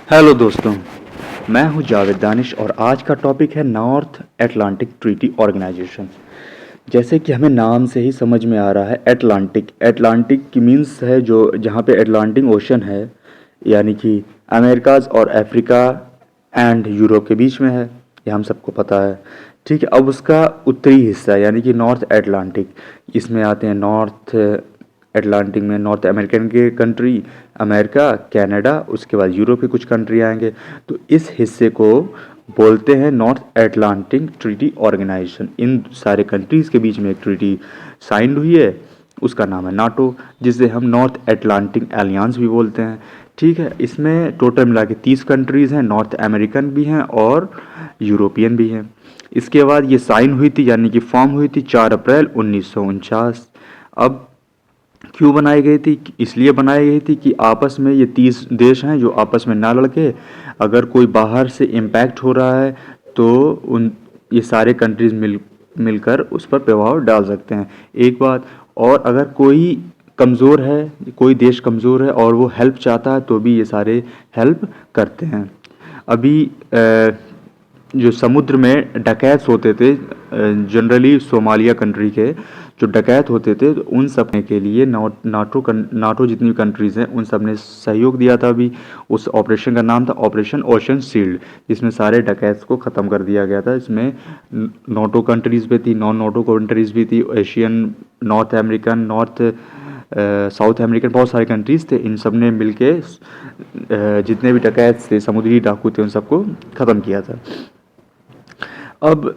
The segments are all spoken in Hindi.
हेलो दोस्तों, मैं हूं जावेद दानिश और आज का टॉपिक है नॉर्थ एटलांटिक ट्रीटी ऑर्गेनाइजेशन। जैसे कि हमें नाम से ही समझ में आ रहा है, एटलांटिक एटलांटिक की मीन्स है जो जहाँ पे अटलांटिक ओशन है, यानी कि अमेरिकाज और अफ्रीका एंड यूरोप के बीच में है। ये हम सबको पता है। ठीक है, अब उसका उत्तरी हिस्सा यानी कि नॉर्थ एटलांटिक, इसमें आते हैं नॉर्थ अटलांटिक में नॉर्थ अमेरिकन के कंट्री, अमेरिका, कनाडा, उसके बाद यूरोप के कुछ कंट्री आएंगे। तो इस हिस्से को बोलते हैं नॉर्थ एटलांटिक ट्रीटी ऑर्गेनाइजेशन। इन सारे कंट्रीज़ के बीच में एक ट्रीटी साइंड हुई है, उसका नाम है नाटो, जिसे हम नॉर्थ एटलांटिक एलियंस भी बोलते हैं। ठीक है, इसमें टोटल मिला के 30 कंट्रीज़ हैं, नॉर्थ अमेरिकन भी हैं और यूरोपियन भी हैं। इसके बाद ये साइन हुई थी यानी कि फॉर्म हुई थी 4 अप्रैल 1949। अब क्यों बनाई गई थी? इसलिए बनाई गई थी कि आपस में ये 30 देश हैं जो आपस में ना लड़के, अगर कोई बाहर से इम्पैक्ट हो रहा है तो उन ये सारे कंट्रीज मिलकर उस पर प्रभाव डाल सकते हैं। एक बात और, अगर कोई कमज़ोर है, कोई देश कमज़ोर है और वो हेल्प चाहता है तो भी ये सारे हेल्प करते हैं। अभी जो समुद्र में डकैत होते थे, जनरली सोमालिया कंट्री के जो डकैत होते थे, तो उन सब के लिए नाटो जितनी भी कंट्रीज़ हैं उन सब ने सहयोग दिया था। अभी उस ऑपरेशन का नाम था ऑपरेशन ओशन शील्ड, जिसमें सारे डकैत को ख़त्म कर दिया गया था। इसमें नाटो कंट्रीज़ भी थी, नॉन नाटो कंट्रीज़ भी थी, Asian, north American, south American, बहुत सारे कंट्रीज़ थे। इन सब ने मिल के जितने भी डकैत थे, समुद्री डाकू थे, उन सबको ख़त्म किया था। अब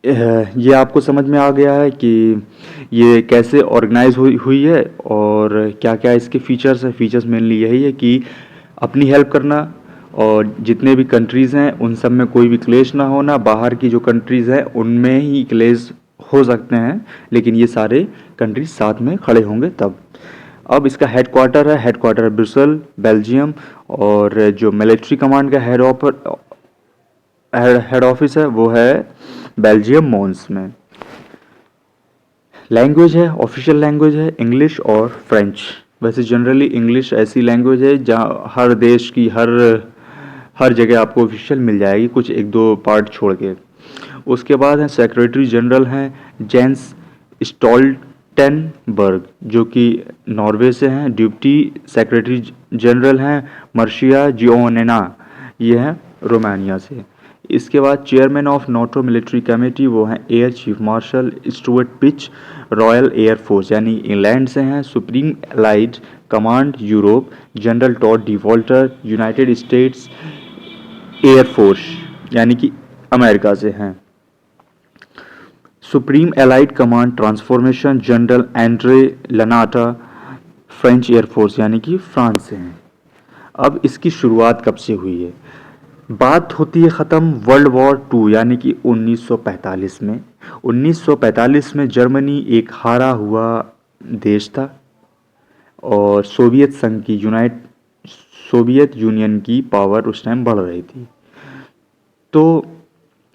ये आपको समझ में आ गया है कि ये कैसे ऑर्गेनाइज हुई है और क्या क्या इसके फीचर्स हैं। फीचर्स मेनली यही है कि अपनी हेल्प करना और जितने भी कंट्रीज़ हैं उन सब में कोई भी क्लेश ना होना। बाहर की जो कंट्रीज़ हैं उनमें ही क्लेश हो सकते हैं, लेकिन ये सारे कंट्रीज साथ में खड़े होंगे तब। अब इसका हेडक्वार्टर है ब्रुसेल, बेल्जियम, और जो मिलिट्री कमांड का हेड ऑफिस है वो है बेल्जियम मोन्स में। लैंग्वेज है, ऑफिशियल लैंग्वेज है इंग्लिश और फ्रेंच। वैसे जनरली इंग्लिश ऐसी लैंग्वेज है जहाँ हर देश की हर जगह आपको ऑफिशियल मिल जाएगी, कुछ एक दो पार्ट छोड़ के। उसके बाद हैं सेक्रेटरी जनरल हैं जेंस स्टोल्टेनबर्ग, जो कि नॉर्वे से हैं। डिप्टी सेक्रेटरी जनरल हैं मर्शिया जियोनेना, ये हैं रोमानिया से। इसके बाद chairman of NATO military committee वो हैं air chief marshal Stuart Peach, royal air force यानी इंग्लैंड से हैं। Supreme allied command Europe, general Tod D Wolter, United States air force यानी कि अमेरिका से हैं। Supreme allied command transformation, general Andre Lanata, French air force यानी कि फ्रांस से हैं। अब इसकी शुरुआत कब से हुई है? बात होती है ख़त्म वर्ल्ड वॉर टू यानी कि 1945 में। 1945 में जर्मनी एक हारा हुआ देश था और सोवियत यूनियन की पावर उस टाइम बढ़ रही थी। तो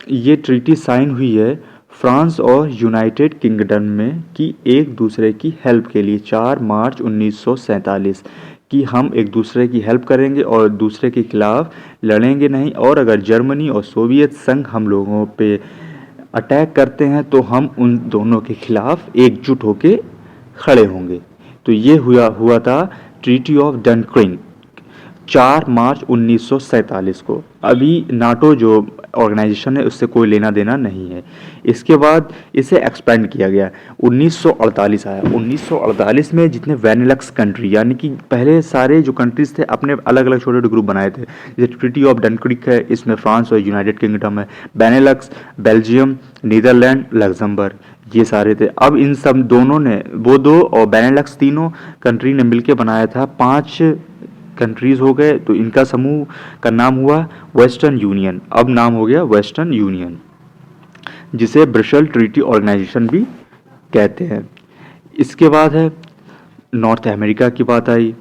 ये ट्रीटी साइन हुई है फ्रांस और यूनाइटेड किंगडम में कि एक दूसरे की हेल्प के लिए 4 मार्च 1947 कि हम एक दूसरे की हेल्प करेंगे और दूसरे के खिलाफ लड़ेंगे नहीं, और अगर जर्मनी और सोवियत संघ हम लोगों पे अटैक करते हैं तो हम उन दोनों के खिलाफ एकजुट होके खड़े होंगे। तो ये हुआ था ट्रीटी ऑफ डनक्रिक 4 मार्च 1947 को। अभी नाटो जो ऑर्गेनाइजेशन है उससे कोई लेना देना नहीं है। इसके बाद इसे एक्सपेंड किया गया, 1948 आया। 1948 में जितने वेनेलक्स कंट्री यानी कि पहले सारे जो कंट्रीज थे अपने अलग अलग छोटे छोटे ग्रुप बनाए थे, जैसे ट्रीटी ऑफ डनक्रिक है, इसमें फ्रांस और यूनाइटेड किंगडम है। बेनेलक्स बेल्जियम, नीदरलैंड, लग्जमबर्ग, ये सारे थे। अब इन सब दोनों ने, वो दो और बेनेलक्स तीनों कंट्री ने मिलकर बनाया था 5 कंट्रीज़ हो गए, तो इनका समूह का नाम हुआ वेस्टर्न यूनियन। अब नाम हो गया वेस्टर्न यूनियन, जिसे ब्रसेल ट्रीटी ऑर्गेनाइजेशन भी कहते हैं। इसके बाद है नॉर्थ अमेरिका की बात आई।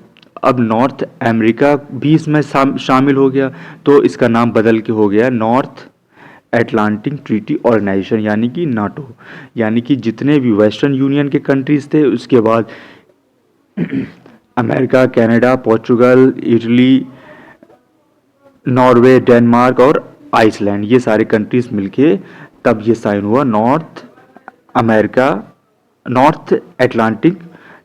अब नॉर्थ अमेरिका भी इसमें शामिल हो गया, तो इसका नाम बदल के हो गया नॉर्थ एटलांटिक ट्रीटी ऑर्गेनाइजेशन यानी कि नाटो। यानी कि जितने भी वेस्टर्न यूनियन के कंट्रीज़ थे, उसके बाद America, Canada, Portugal, Italy, Norway, Denmark और आइसलैंड, ये सारे कंट्रीज मिलके तब ये साइन हुआ नॉर्थ एटलांटिक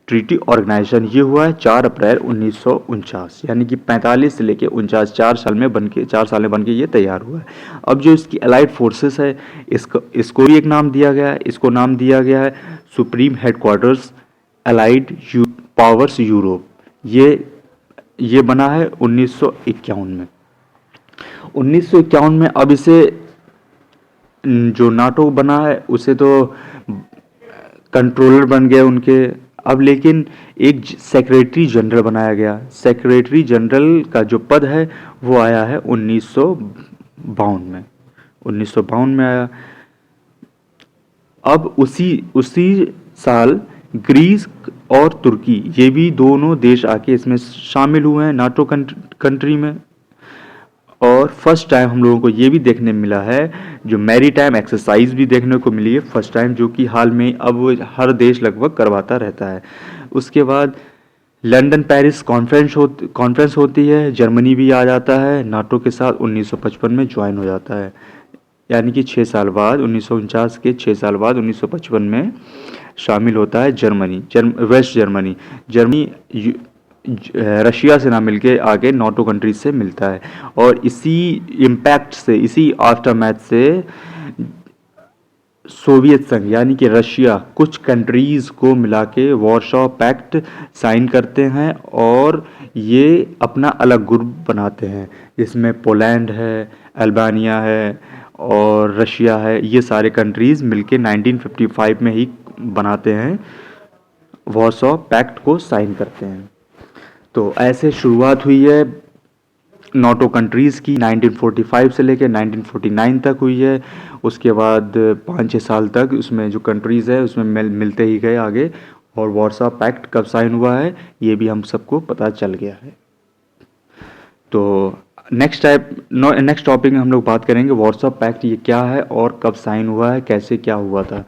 ट्रीटी ऑर्गेनाइजेशन। ये हुआ है 4 अप्रैल 1949, यानी कि 45 से लेके 49, 4 साल में बनके ये तैयार हुआ है। अब जो इसकी अलाइड फोर्सेस है, इसको भी एक नाम दिया गया है, इसको नाम दिया गया है supreme headquarters allied powers Europe. ये बना है 1951 में। 1951 में अब इसे जो नाटो बना है उसे तो कंट्रोलर बन गए उनके। अब लेकिन एक सेक्रेटरी जनरल बनाया गया। सेक्रेटरी जनरल का जो पद है वो आया है 1952 में आया। अब उसी साल ग्रीस और तुर्की, ये भी दोनों देश आके इसमें शामिल हुए हैं नाटो कंट्री में। और फर्स्ट टाइम हम लोगों को ये भी देखने मिला है, जो मैरी टाइम एक्सरसाइज भी देखने को मिली है फर्स्ट टाइम, जो कि हाल में अब हर देश लगभग करवाता रहता है। उसके बाद लंदन पेरिस कॉन्फ्रेंस होती है, जर्मनी भी आ जाता है नाटो के साथ, 1955 में ज्वाइन हो जाता है। यानी कि 6 साल बाद 1949 के 6 साल बाद 1955 में शामिल होता है वेस्ट जर्मनी रशिया से ना मिलके आगे नाटो कंट्रीज से मिलता है। और इसी इम्पैक्ट से, इसी आफ्टरमैथ से सोवियत संघ यानी कि रशिया कुछ कंट्रीज को मिला के वॉरशॉ पैक्ट साइन करते हैं और ये अपना अलग ग्रुप बनाते हैं, जिसमें पोलैंड है, अल्बानिया है और रशिया है। ये सारे कंट्रीज मिलके 1955 में ही बनाते हैं, वॉरशॉ पैक्ट को साइन करते हैं। तो ऐसे शुरुआत हुई है नाटो कंट्रीज़ की। 1945 से लेकर 1949 तक हुई है। उसके बाद 5-6 साल तक उसमें जो कंट्रीज़ है उसमें मिलते ही गए आगे। और वॉरशॉ पैक्ट कब साइन हुआ है ये भी हम सबको पता चल गया है। तो नेक्स्ट टॉपिक में हम लोग बात करेंगे वॉरशॉ पैक्ट ये क्या है और कब साइन हुआ है, कैसे क्या हुआ था।